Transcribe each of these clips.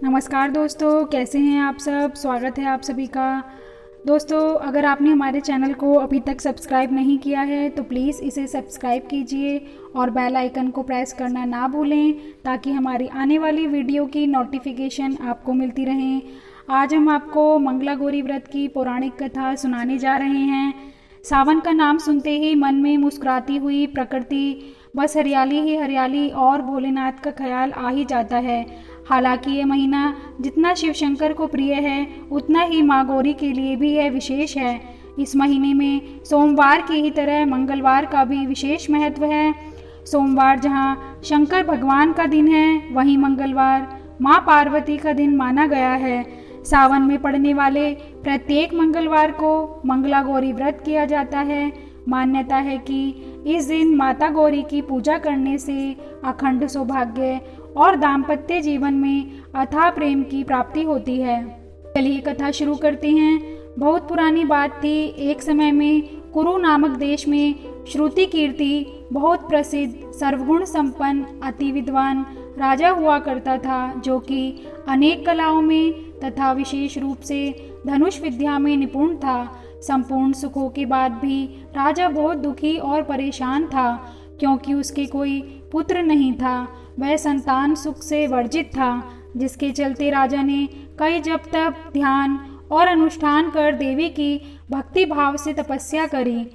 नमस्कार दोस्तों, कैसे हैं आप सब। स्वागत है आप सभी का। दोस्तों, अगर आपने हमारे चैनल को अभी तक सब्सक्राइब नहीं किया है तो प्लीज़ इसे सब्सक्राइब कीजिए और बेल आइकन को प्रेस करना ना भूलें ताकि हमारी आने वाली वीडियो की नोटिफिकेशन आपको मिलती रहें। आज हम आपको मंगला गौरी व्रत की पौराणिक कथा सुनाने जा रहे हैं। सावन का नाम सुनते ही मन में मुस्कुराती हुई प्रकृति, बस हरियाली ही हरियाली और भोलेनाथ का ख्याल आ ही जाता है। हालांकि ये महीना जितना शिव शंकर को प्रिय है उतना ही माँ गौरी के लिए भी यह विशेष है। इस महीने में सोमवार की ही तरह मंगलवार का भी विशेष महत्व है। सोमवार जहाँ शंकर भगवान का दिन है, वहीं मंगलवार माँ पार्वती का दिन माना गया है। सावन में पड़ने वाले प्रत्येक मंगलवार को मंगला गौरी व्रत किया जाता है। मान्यता है कि इस दिन माता गौरी की पूजा करने से अखंड सौभाग्य और दाम्पत्य जीवन में अथाह प्रेम की प्राप्ति होती है। चलिए कथा शुरू करते हैं। बहुत पुरानी बात थी। एक समय में कुरु नामक देश में श्रुति कीर्ति बहुत प्रसिद्ध, सर्वगुण संपन्न, अति विद्वान राजा हुआ करता था, जो कि अनेक कलाओं में तथा विशेष रूप से धनुष विद्या में निपुण था। संपूर्ण सुखों के बाद भी राजा बहुत दुखी और परेशान था, क्योंकि उसके कोई पुत्र नहीं था। वह संतान सुख से वर्जित था, जिसके चलते राजा ने कई जप तप, ध्यान और अनुष्ठान कर देवी की भक्ति भाव से तपस्या करी।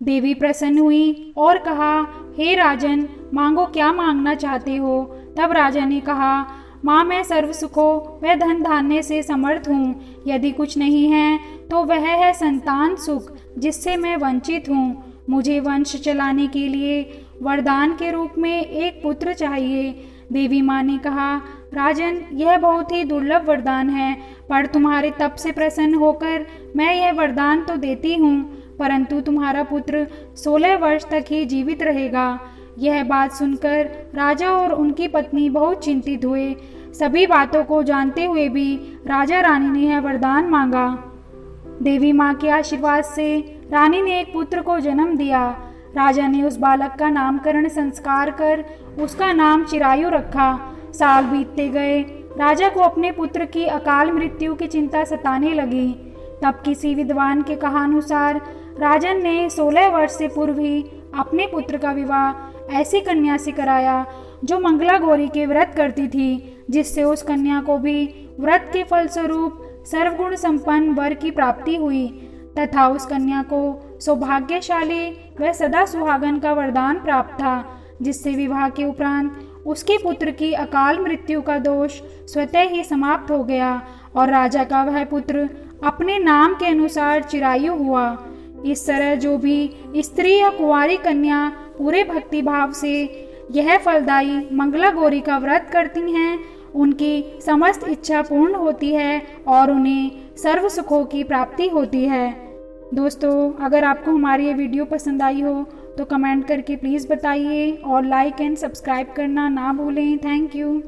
देवी प्रसन्न हुई और कहा, हे राजन, मांगो, क्या मांगना चाहते हो। तब राजा ने कहा, माँ, मैं सर्व सुखों व धन धान्य से समर्थ हूँ। यदि कुछ नहीं है तो वह है संतान सुख, जिससे मैं वंचित हूँ। मुझे वंश चलाने के लिए वरदान के रूप में एक पुत्र चाहिए। देवी माँ ने कहा, राजन, यह बहुत ही दुर्लभ वरदान है, पर तुम्हारे तप से प्रसन्न होकर मैं यह वरदान तो देती हूँ, परंतु तुम्हारा पुत्र 16 वर्ष तक ही जीवित रहेगा। यह बात सुनकर राजा और उनकी पत्नी बहुत चिंतित हुए। सभी बातों को जानते हुए भी राजा रानी ने यह वरदान मांगा। देवी माँ के आशीर्वाद से रानी ने एक पुत्र को जन्म दिया। राजा ने उस बालक का नामकरण संस्कार कर उसका नाम चिरायु रखा। साल बीतते गए। राजा को अपने पुत्र की अकाल मृत्यु की चिंता सताने लगी। तब किसी विद्वान के कहानुसार राजन ने 16 वर्ष से पूर्व ही अपने पुत्र का विवाह ऐसी कन्या से कराया जो मंगला गौरी के व्रत करती थी, जिससे उस कन्या को भी व्रत के फलस्वरूप सर्वगुण संपन्न वर की प्राप्ति हुई तथा उस कन्या को सौभाग्यशाली व सदा सुहागन का वरदान प्राप्त था, जिससे विवाह के उपरांत उसके पुत्र की अकाल मृत्यु का दोष स्वतः ही समाप्त हो गया और राजा का वह पुत्र अपने नाम के अनुसार चिरायु हुआ। इस तरह जो भी स्त्री या कुंवारी कन्या पूरे भक्ति भाव से यह फलदायी मंगला गौरी का व्रत करती हैं, उनकी समस्त इच्छा पूर्ण होती है और उन्हें सर्व सुखों की प्राप्ति होती है। दोस्तों, अगर आपको हमारी ये वीडियो पसंद आई हो तो कमेंट करके प्लीज़ बताइए और लाइक एंड सब्सक्राइब करना ना भूलें। Thank you.